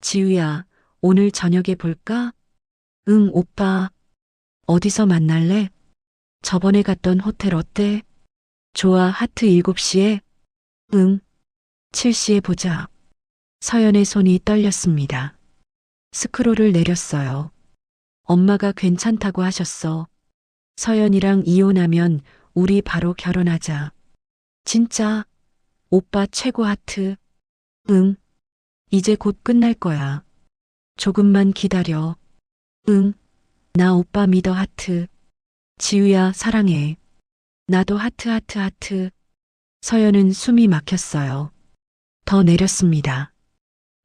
지우야, 오늘 저녁에 볼까? 응, 오빠. 어디서 만날래? 저번에 갔던 호텔 어때? 좋아, 하트 7시에? 응. 7시에 보자. 서연의 손이 떨렸습니다. 스크롤을 내렸어요. 엄마가 괜찮다고 하셨어. 서연이랑 이혼하면 우리 바로 결혼하자. 진짜? 오빠 최고 하트. 응. 이제 곧 끝날 거야. 조금만 기다려. 응. 나 오빠 믿어 하트. 지우야 사랑해. 나도 하트 하트 하트. 서연은 숨이 막혔어요. 더 내렸습니다.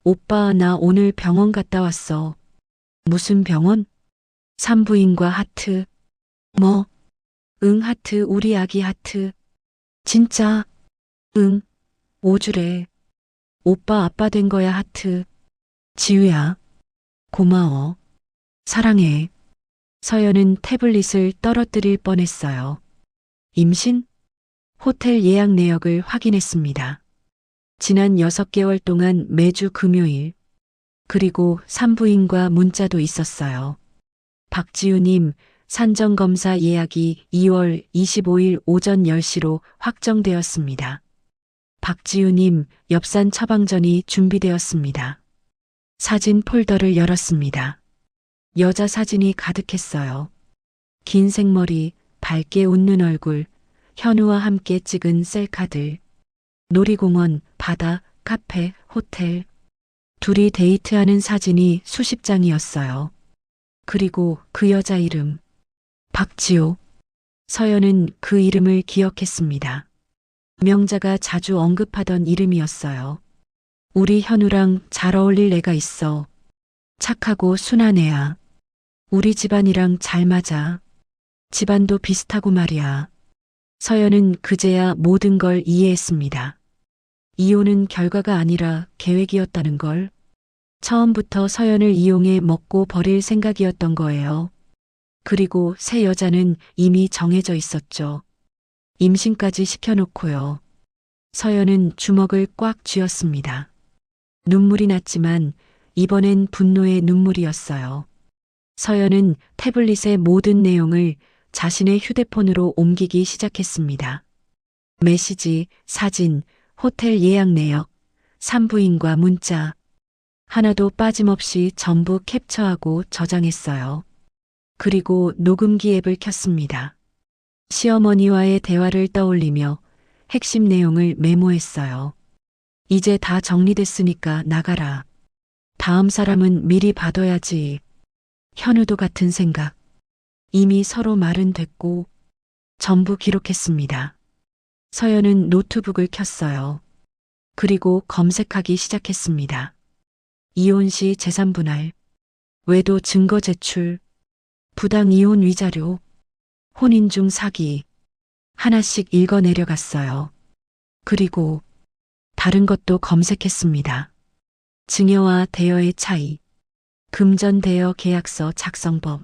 오빠 나 오늘 병원 갔다 왔어. 무슨 병원? 산부인과 하트. 뭐? 응 하트 우리 아기 하트. 진짜? 응. 5주래. 오빠 아빠 된 거야 하트. 지우야. 고마워. 사랑해. 서연은 태블릿을 떨어뜨릴 뻔했어요. 임신? 호텔 예약 내역을 확인했습니다. 지난 6개월 동안 매주 금요일, 그리고 산부인과 문자도 있었어요. 박지우님, 산정검사 예약이 2월 25일 오전 10시로 확정되었습니다. 박지우님, 엽산 처방전이 준비되었습니다. 사진 폴더를 열었습니다. 여자 사진이 가득했어요. 긴 생머리, 밝게 웃는 얼굴, 현우와 함께 찍은 셀카들. 놀이공원, 바다, 카페, 호텔. 둘이 데이트하는 사진이 수십 장이었어요. 그리고 그 여자 이름. 박지호. 서연은 그 이름을 기억했습니다. 명자가 자주 언급하던 이름이었어요. 우리 현우랑 잘 어울릴 애가 있어. 착하고 순한 애야. 우리 집안이랑 잘 맞아. 집안도 비슷하고 말이야. 서연은 그제야 모든 걸 이해했습니다. 이혼은 결과가 아니라 계획이었다는 걸. 처음부터 서연을 이용해 먹고 버릴 생각이었던 거예요. 그리고 새 여자는 이미 정해져 있었죠. 임신까지 시켜놓고요. 서연은 주먹을 꽉 쥐었습니다. 눈물이 났지만 이번엔 분노의 눈물이었어요. 서연은 태블릿의 모든 내용을 자신의 휴대폰으로 옮기기 시작했습니다. 메시지, 사진, 호텔 예약 내역, 산부인과 문자. 하나도 빠짐없이 전부 캡처하고 저장했어요. 그리고 녹음기 앱을 켰습니다. 시어머니와의 대화를 떠올리며 핵심 내용을 메모했어요. 이제 다 정리됐으니까 나가라. 다음 사람은 미리 봐둬야지. 현우도 같은 생각. 이미 서로 말은 됐고 전부 기록했습니다. 서연은 노트북을 켰어요. 그리고 검색하기 시작했습니다. 이혼 시 재산 분할, 외도 증거 제출, 부당 이혼 위자료, 혼인 중 사기. 하나씩 읽어 내려갔어요. 그리고 다른 것도 검색했습니다. 증여와 대여의 차이, 금전 대여 계약서 작성법,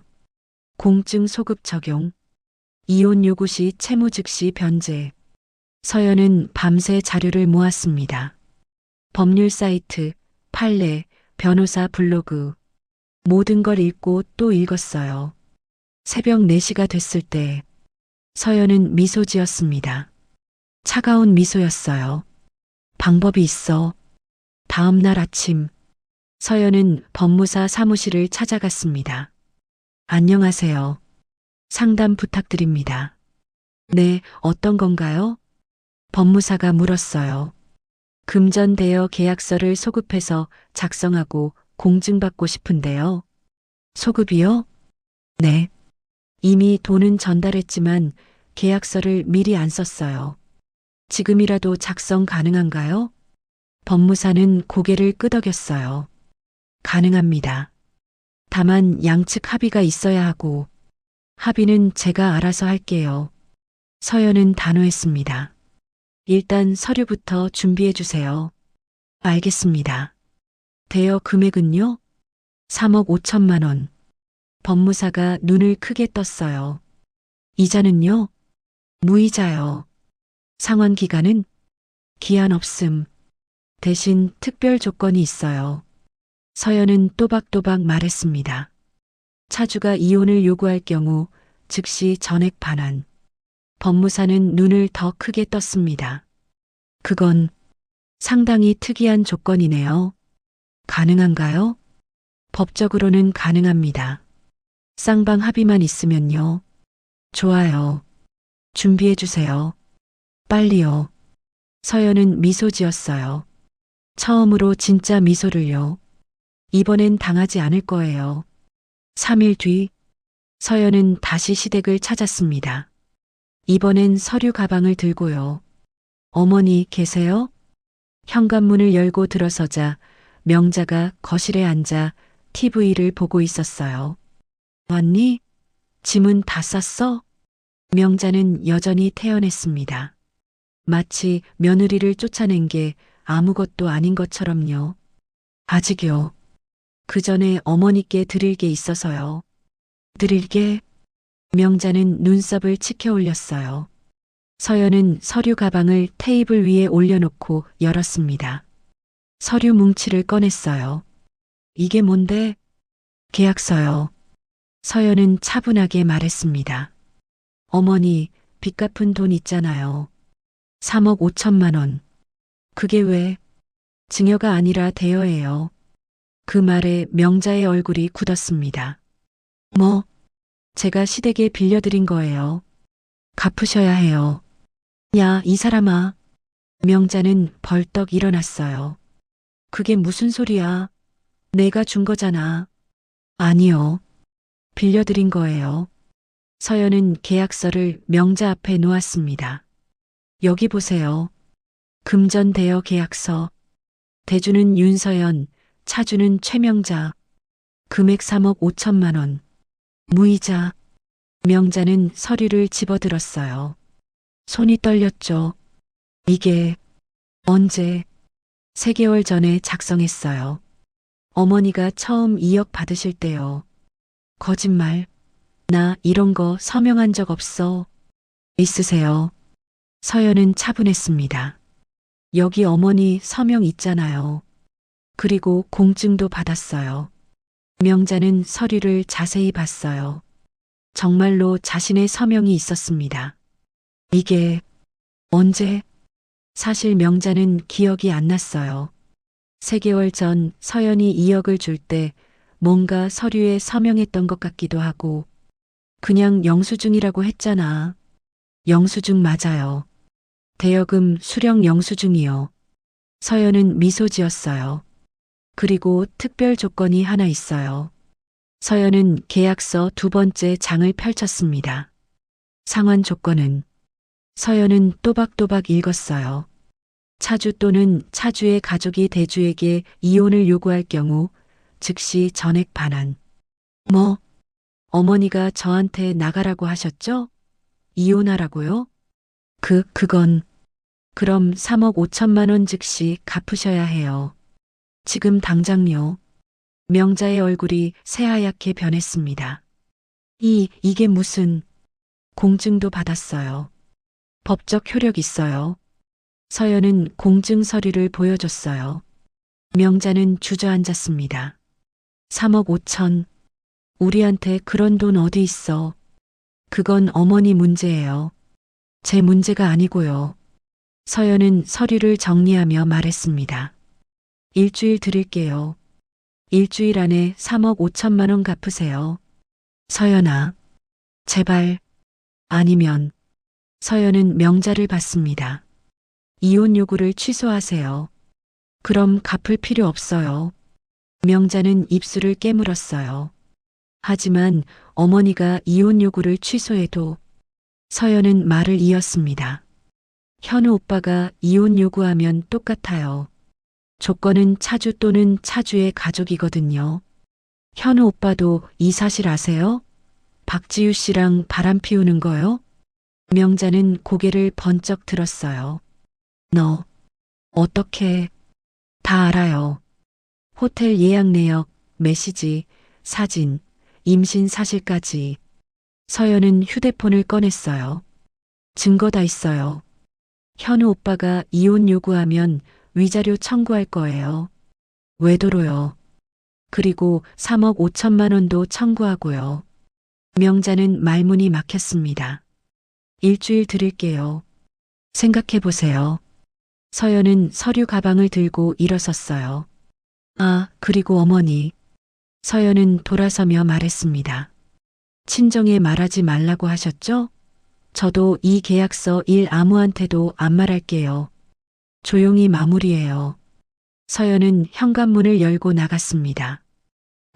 공증 소급 적용, 이혼 요구 시 채무 즉시 변제. 서연은 밤새 자료를 모았습니다. 법률 사이트, 판례, 변호사 블로그. 모든 걸 읽고 또 읽었어요. 새벽 4시가 됐을 때 서연은 미소 지었습니다. 차가운 미소였어요. 방법이 있어. 다음 날 아침 서연은 법무사 사무실을 찾아갔습니다. 안녕하세요. 상담 부탁드립니다. 네, 어떤 건가요? 법무사가 물었어요. 금전대여 계약서를 소급해서 작성하고 공증받고 싶은데요. 소급이요? 네. 이미 돈은 전달했지만 계약서를 미리 안 썼어요. 지금이라도 작성 가능한가요? 법무사는 고개를 끄덕였어요. 가능합니다. 다만 양측 합의가 있어야 하고, 합의는 제가 알아서 할게요. 서연은 단호했습니다. 일단 서류부터 준비해 주세요. 알겠습니다. 대여 금액은요? 3억 5천만 원. 법무사가 눈을 크게 떴어요. 이자는요? 무이자요. 상환 기간은? 기한 없음. 대신 특별 조건이 있어요. 서연은 또박또박 말했습니다. 차주가 이혼을 요구할 경우 즉시 전액 반환. 법무사는 눈을 더 크게 떴습니다. 그건 상당히 특이한 조건이네요. 가능한가요? 법적으로는 가능합니다. 쌍방 합의만 있으면요. 좋아요. 준비해 주세요. 빨리요. 서연은 미소 지었어요. 처음으로 진짜 미소를요. 이번엔 당하지 않을 거예요. 3일 뒤 서연은 다시 시댁을 찾았습니다. 이번엔 서류 가방을 들고요. 어머니 계세요? 현관문을 열고 들어서자 명자가 거실에 앉아 TV를 보고 있었어요. 왔니? 짐은 다 쌌어? 명자는 여전히 태연했습니다. 마치 며느리를 쫓아낸 게 아무것도 아닌 것처럼요. 아직요. 그 전에 어머니께 드릴 게 있어서요. 드릴 게? 명자는 눈썹을 치켜 올렸어요. 서연은 서류 가방을 테이블 위에 올려놓고 열었습니다. 서류 뭉치를 꺼냈어요. 이게 뭔데? 계약서요. 서연은 차분하게 말했습니다. 어머니, 빚 갚은 돈 있잖아요. 3억 5천만 원. 그게 왜? 증여가 아니라 대여예요. 그 말에 명자의 얼굴이 굳었습니다. 뭐? 제가 시댁에 빌려드린 거예요. 갚으셔야 해요. 야, 이 사람아. 명자는 벌떡 일어났어요. 그게 무슨 소리야? 내가 준 거잖아. 아니요. 빌려드린 거예요. 서연은 계약서를 명자 앞에 놓았습니다. 여기 보세요. 금전 대여 계약서. 대주는 윤서연, 차주는 최명자. 금액 3억 5천만 원. 무이자. 명자는 서류를 집어들었어요. 손이 떨렸죠. 이게 언제? 3개월 전에 작성했어요. 어머니가 처음 2억 받으실 때요. 거짓말. 나 이런 거 서명한 적 없어. 있으세요. 서연은 차분했습니다. 여기 어머니 서명 있잖아요. 그리고 공증도 받았어요. 명자는 서류를 자세히 봤어요. 정말로 자신의 서명이 있었습니다. 이게 언제? 사실 명자는 기억이 안 났어요. 3개월 전 서연이 2억을 줄 때 뭔가 서류에 서명했던 것 같기도 하고 그냥 영수증이라고 했잖아. 영수증 맞아요. 대여금 수령 영수증이요. 서연은 미소 지었어요. 그리고 특별 조건이 하나 있어요. 서연은 계약서 2번째 장을 펼쳤습니다. 상환 조건은 서연은 또박또박 읽었어요. 차주 또는 차주의 가족이 대주에게 이혼을 요구할 경우 즉시 전액 반환. 뭐? 어머니가 저한테 나가라고 하셨죠? 이혼하라고요? 그건. 그럼 3억 5천만 원 즉시 갚으셔야 해요. 지금 당장요. 명자의 얼굴이 새하얗게 변했습니다. 이게 무슨. 공증도 받았어요. 법적 효력 있어요. 서연은 공증 서류를 보여줬어요. 명자는 주저앉았습니다. 3억 5천. 우리한테 그런 돈 어디 있어. 그건 어머니 문제예요. 제 문제가 아니고요. 서연은 서류를 정리하며 말했습니다. 일주일 드릴게요. 일주일 안에 3억 5천만 원 갚으세요. 서연아, 제발. 아니면. 서연은 명자를 받습니다. 이혼 요구를 취소하세요. 그럼 갚을 필요 없어요. 명자는 입술을 깨물었어요. 하지만 어머니가 이혼 요구를 취소해도 서연은 말을 이었습니다. 현우 오빠가 이혼 요구하면 똑같아요. 조건은 차주 또는 차주의 가족이거든요. 현우 오빠도 이 사실 아세요? 박지유 씨랑 바람 피우는 거요? 명자는 고개를 번쩍 들었어요. 너, 어떻게, 다 알아요. 호텔 예약 내역, 메시지, 사진, 임신 사실까지. 서연은 휴대폰을 꺼냈어요. 증거 다 있어요. 현우 오빠가 이혼 요구하면 위자료 청구할 거예요. 외도로요. 그리고 3억 5천만 원도 청구하고요. 명자는 말문이 막혔습니다. 일주일 드릴게요. 생각해 보세요. 서연은 서류 가방을 들고 일어섰어요. 아, 그리고 어머니. 서연은 돌아서며 말했습니다. 친정에 말하지 말라고 하셨죠? 저도 이 계약서 일 아무한테도 안 말할게요. 조용히 마무리해요. 서연은 현관문을 열고 나갔습니다.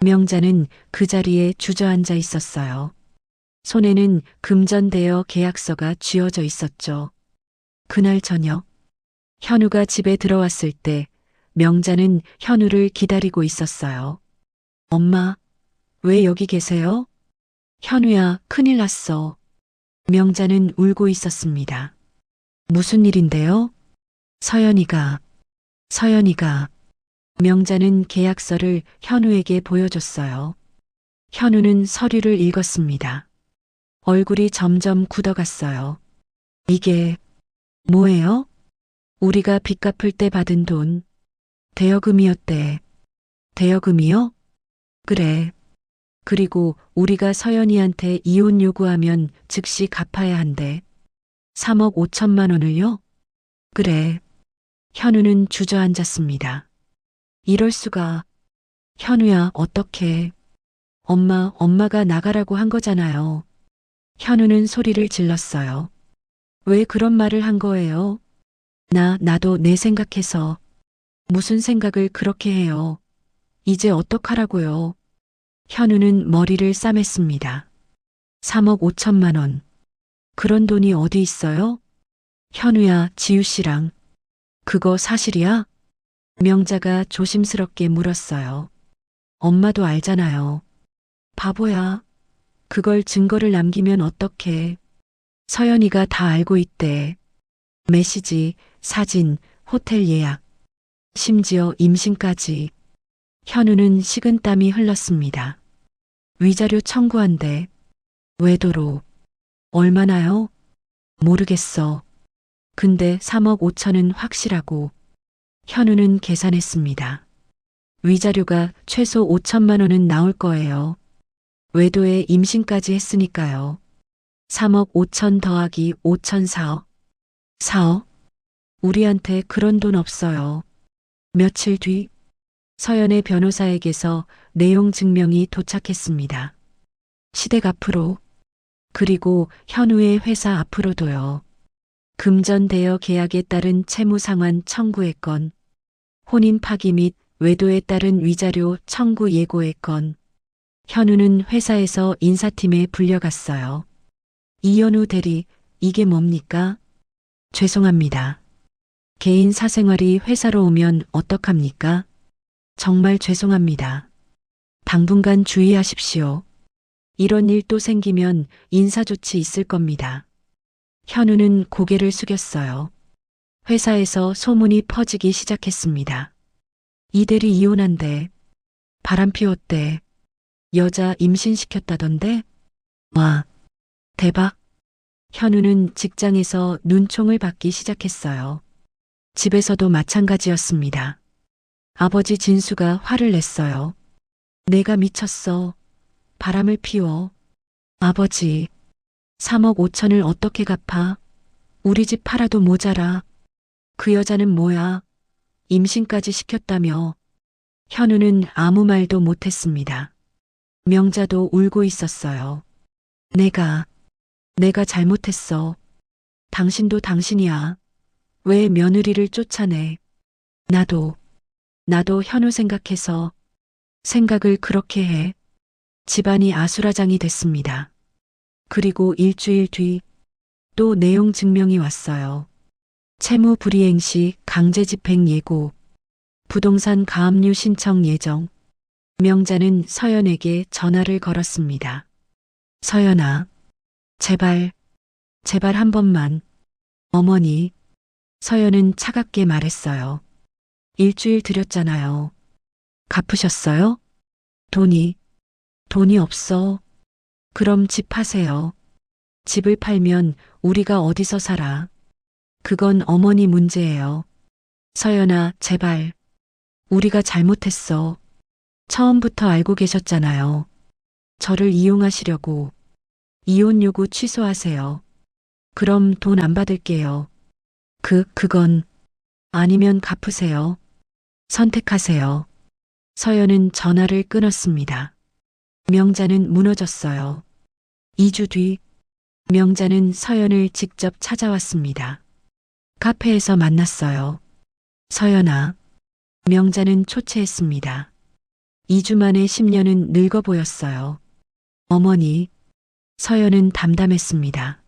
명자는 그 자리에 주저앉아 있었어요. 손에는 금전대여 계약서가 쥐어져 있었죠. 그날 저녁, 현우가 집에 들어왔을 때 명자는 현우를 기다리고 있었어요. 엄마, 왜 여기 계세요? 현우야, 큰일 났어. 명자는 울고 있었습니다. 무슨 일인데요? 서연이가. 명자는 계약서를 현우에게 보여줬어요. 현우는 서류를 읽었습니다. 얼굴이 점점 굳어갔어요. 이게 뭐예요? 우리가 빚 갚을 때 받은 돈. 대여금이었대. 대여금이요? 그래. 그리고 우리가 서연이한테 이혼 요구하면 즉시 갚아야 한대. 3억 5천만 원을요? 그래. 현우는 주저앉았습니다. 이럴 수가. 현우야, 어떡해. 엄마가 나가라고 한 거잖아요. 현우는 소리를 질렀어요. 왜 그런 말을 한 거예요? 나도 내 생각해서. 무슨 생각을 그렇게 해요? 이제 어떡하라고요? 현우는 머리를 싸맸습니다. 3억 5천만 원. 그런 돈이 어디 있어요? 현우야, 지유 씨랑. 그거 사실이야? 명자가 조심스럽게 물었어요. 엄마도 알잖아요. 바보야. 그걸 증거를 남기면 어떡해. 서연이가 다 알고 있대. 메시지, 사진, 호텔 예약. 심지어 임신까지. 현우는 식은땀이 흘렀습니다. 위자료 청구한대. 외도로. 얼마나요? 모르겠어. 근데 3억 5천은 확실하고. 현우는 계산했습니다. 위자료가 최소 5천만 원은 나올 거예요. 외도에 임신까지 했으니까요. 3억 5천 더하기 5천 4억. 4억? 우리한테 그런 돈 없어요. 며칠 뒤 서연의 변호사에게서 내용 증명이 도착했습니다. 시댁 앞으로, 그리고 현우의 회사 앞으로도요. 금전 대여 계약에 따른 채무 상환 청구의 건, 혼인 파기 및 외도에 따른 위자료 청구 예고의 건. 현우는 회사에서 인사팀에 불려갔어요. 이현우 대리, 이게 뭡니까? 죄송합니다. 개인 사생활이 회사로 오면 어떡합니까? 정말 죄송합니다. 당분간 주의하십시오. 이런 일 또 생기면 인사조치 있을 겁니다. 현우는 고개를 숙였어요. 회사에서 소문이 퍼지기 시작했습니다. 이 대리 이혼한대. 바람 피웠대. 여자 임신시켰다던데? 와, 대박. 현우는 직장에서 눈총을 받기 시작했어요. 집에서도 마찬가지였습니다. 아버지 진수가 화를 냈어요. 내가 미쳤어. 바람을 피워. 아버지, 3억 5천을 어떻게 갚아? 우리 집 팔아도 모자라. 그 여자는 뭐야? 임신까지 시켰다며. 현우는 아무 말도 못했습니다. 명자도 울고 있었어요. 내가 잘못했어. 당신도 당신이야. 왜 며느리를 쫓아내? 나도 나도 현우 생각해서 생각을 그렇게 해. 집안이 아수라장이 됐습니다. 그리고 일주일 뒤 또 내용 증명이 왔어요. 채무 불이행 시 강제집행 예고, 부동산 가압류 신청 예정. 명자는 서연에게 전화를 걸었습니다. 서연아, 제발 한 번만. 어머니, 서연은 차갑게 말했어요. 일주일 드렸잖아요. 갚으셨어요? 돈이 없어. 그럼 집 파세요. 집을 팔면 우리가 어디서 살아? 그건 어머니 문제예요. 서연아, 제발. 우리가 잘못했어. 처음부터 알고 계셨잖아요. 저를 이용하시려고. 이혼 요구 취소하세요. 그럼 돈 안 받을게요. 그건 아니면 갚으세요. 선택하세요. 서연은 전화를 끊었습니다. 명자는 무너졌어요. 2주 뒤 명자는 서연을 직접 찾아왔습니다. 카페에서 만났어요. 서연아. 명자는 초췌했습니다. 2주 만에 10년은 늙어 보였어요. 어머니. 서연은 담담했습니다.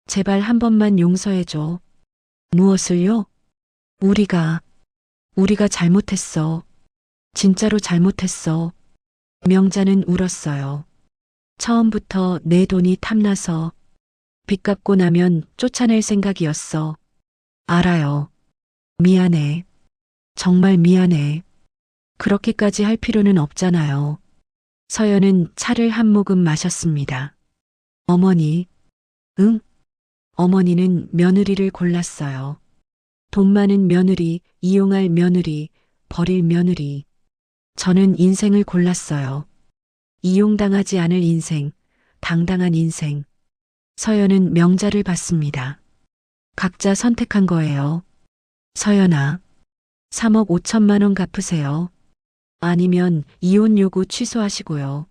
제발 한 번만 용서해줘. 무엇을요? 우리가 잘못했어. 진짜로 잘못했어. 명자는 울었어요. 처음부터 내 돈이 탐나서 빚 갚고 나면 쫓아낼 생각이었어. 알아요. 미안해. 정말 미안해. 그렇게까지 할 필요는 없잖아요. 서연은 차를 한 모금 마셨습니다. 어머니. 응? 어머니는 며느리를 골랐어요. 돈 많은 며느리, 이용할 며느리, 버릴 며느리. 저는 인생을 골랐어요. 이용당하지 않을 인생, 당당한 인생. 서연은 명자를 봤습니다. 각자 선택한 거예요. 서연아, 3억 5천만 원 갚으세요. 아니면 이혼 요구 취소하시고요.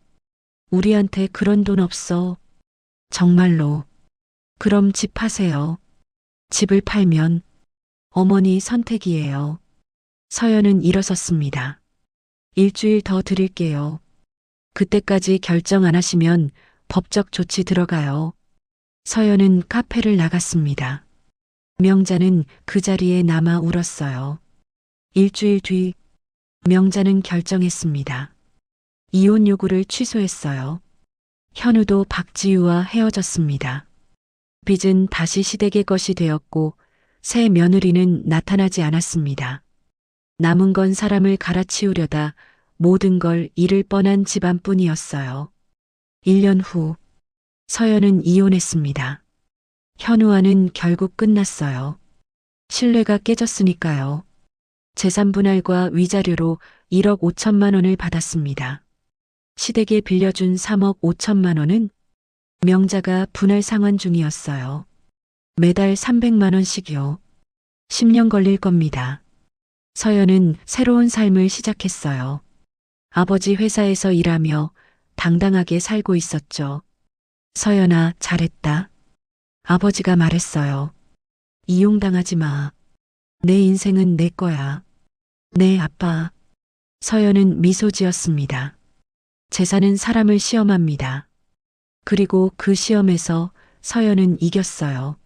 우리한테 그런 돈 없어. 정말로. 그럼 집 파세요. 집을 팔면 어머니 선택이에요. 서연은 일어섰습니다. 일주일 더 드릴게요. 그때까지 결정 안 하시면 법적 조치 들어가요. 서연은 카페를 나갔습니다. 명자는 그 자리에 남아 울었어요. 일주일 뒤 명자는 결정했습니다. 이혼 요구를 취소했어요. 현우도 박지유와 헤어졌습니다. 빚은 다시 시댁의 것이 되었고 새 며느리는 나타나지 않았습니다. 남은 건 사람을 갈아치우려다 모든 걸 잃을 뻔한 집안뿐이었어요. 1년 후 서연은 이혼했습니다. 현우와는 결국 끝났어요. 신뢰가 깨졌으니까요. 재산 분할과 위자료로 1억 5천만 원을 받았습니다. 시댁에 빌려준 3억 5천만 원은 명자가 분할 상환 중이었어요. 매달 300만 원씩이요. 10년 걸릴 겁니다. 서연은 새로운 삶을 시작했어요. 아버지 회사에서 일하며 당당하게 살고 있었죠. 서연아, 잘했다. 아버지가 말했어요. 이용당하지 마. 내 인생은 내 거야. 네, 아빠. 서연은 미소 지었습니다. 재산은 사람을 시험합니다. 그리고 그 시험에서 서연은 이겼어요.